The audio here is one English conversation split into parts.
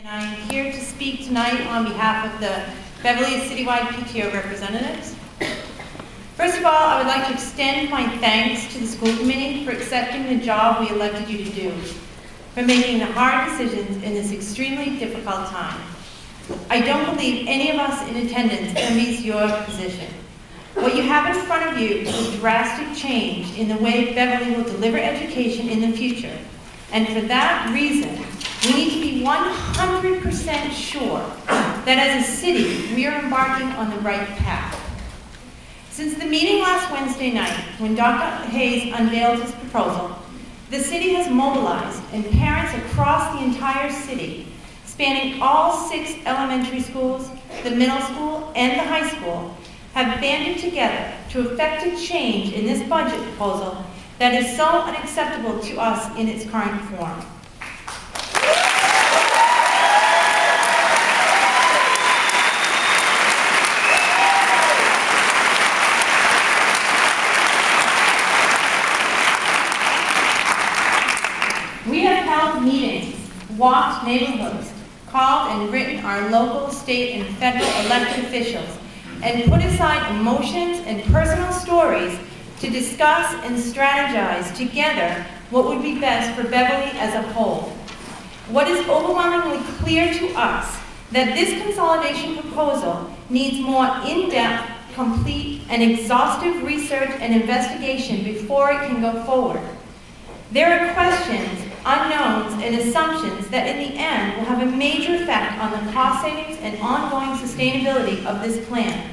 And I am here to speak tonight on behalf of the Beverly Citywide PTO representatives. First of all, I would like to extend my thanks to the school committee for accepting the job we elected you to do, for making the hard decisions in this extremely difficult time. I don't believe any of us in attendance envies your position. What you have in front of you is a drastic change in the way Beverly will deliver education in the future. And for that reason, we need to be 100% sure that as a city, we are embarking on the right path. Since the meeting last Wednesday night, when Dr. Hayes unveiled his proposal, the city has mobilized, and parents across the entire city, spanning all 6 elementary schools, the middle school, and the high school, have banded together to effect a change in this budget proposal that is so unacceptable to us in its current form. We have held meetings, walked neighborhoods, called and written our local, state, and federal elected officials, and put aside emotions and personal stories to discuss and strategize together what would be best for Beverly as a whole. What is overwhelmingly clear to us that this consolidation proposal needs more in-depth, complete, and exhaustive research and investigation before it can go forward. There are questions, unknowns, and assumptions that in the end will have a major effect on the cost savings and ongoing sustainability of this plan.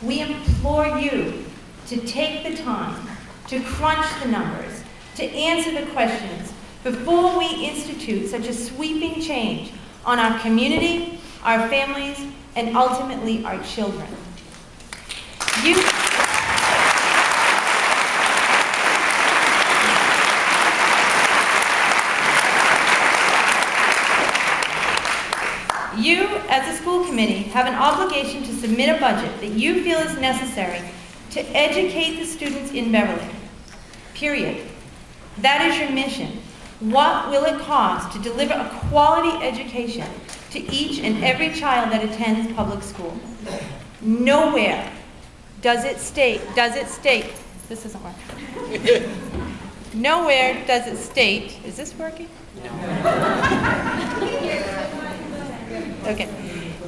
We implore you to take the time to crunch the numbers, to answer the questions before we institute such a sweeping change on our community, our families, and ultimately our children. You, as a school committee, have an obligation to submit a budget that you feel is necessary to educate the students in Beverly. Period. That is your mission. What will it cost to deliver a quality education to each and every child that attends public school? Nowhere does it state, this isn't working. Nowhere does it state, is this working? Okay.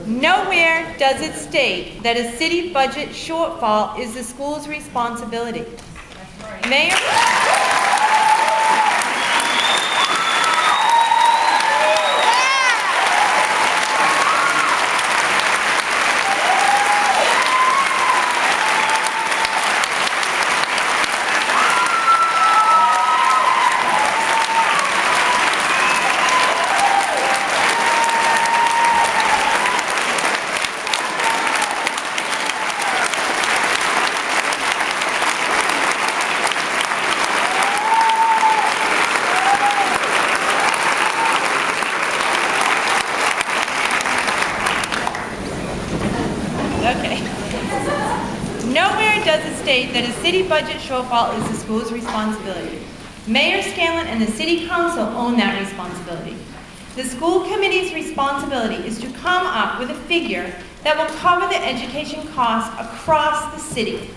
Nowhere does it state that a city budget shortfall is the school's responsibility. Mayor? That a city budget shortfall is the school's responsibility. Mayor Scanlon and the City Council own that responsibility. The school committee's responsibility is to come up with a figure that will cover the education costs across the city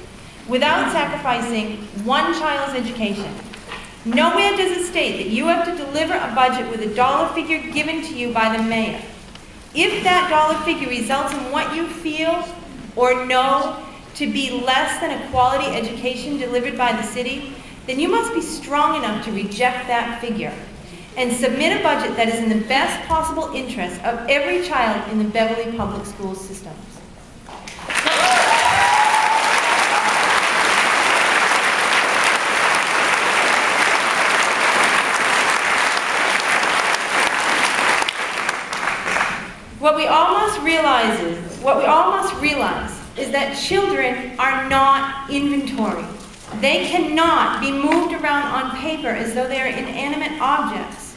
without sacrificing one child's education. Nowhere does it state that you have to deliver a budget with a dollar figure given to you by the mayor. If that dollar figure results in what you feel or know to be less than a quality education delivered by the city, then you must be strong enough to reject that figure and submit a budget that is in the best possible interest of every child in the Beverly Public School systems. What we all must realize is that children are not inventory. They cannot be moved around on paper as though they are inanimate objects.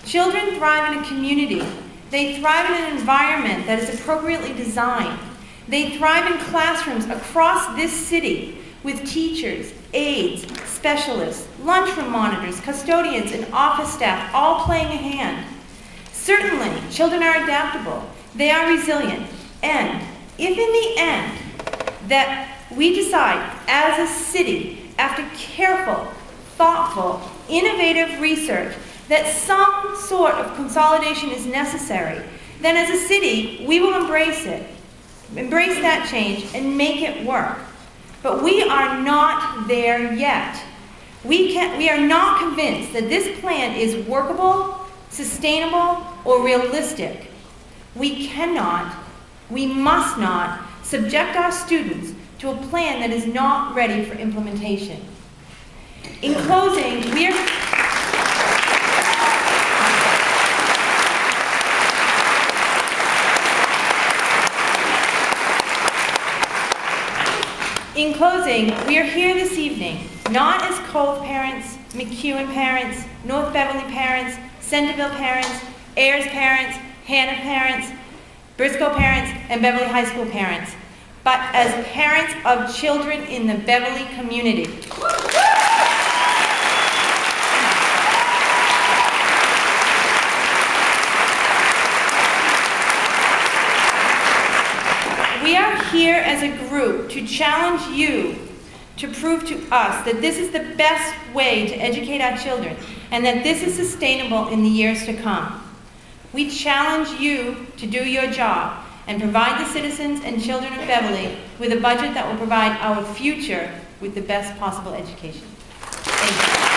Children thrive in a community. They thrive in an environment that is appropriately designed. They thrive in classrooms across this city with teachers, aides, specialists, lunchroom monitors, custodians, and office staff all playing a hand. Certainly, children are adaptable. They are resilient. And if in the end that we decide as a city, after careful, thoughtful, innovative research, that some sort of consolidation is necessary, then as a city, we will embrace it. Embrace that change and make it work. But we are not there yet. We are not convinced that this plan is workable, sustainable, or realistic. We cannot, we must not subject our students to a plan that is not ready for implementation. In closing, we are here this evening, not as Cove parents, McEwen parents, North Beverly parents, Centerville parents, Ayers parents, Hannah parents, Briscoe parents, and Beverly High School parents, but as parents of children in the Beverly community. We are here as a group to challenge you to prove to us that this is the best way to educate our children and that this is sustainable in the years to come. We challenge you to do your job and provide the citizens and children of Beverly with a budget that will provide our future with the best possible education. Thank you.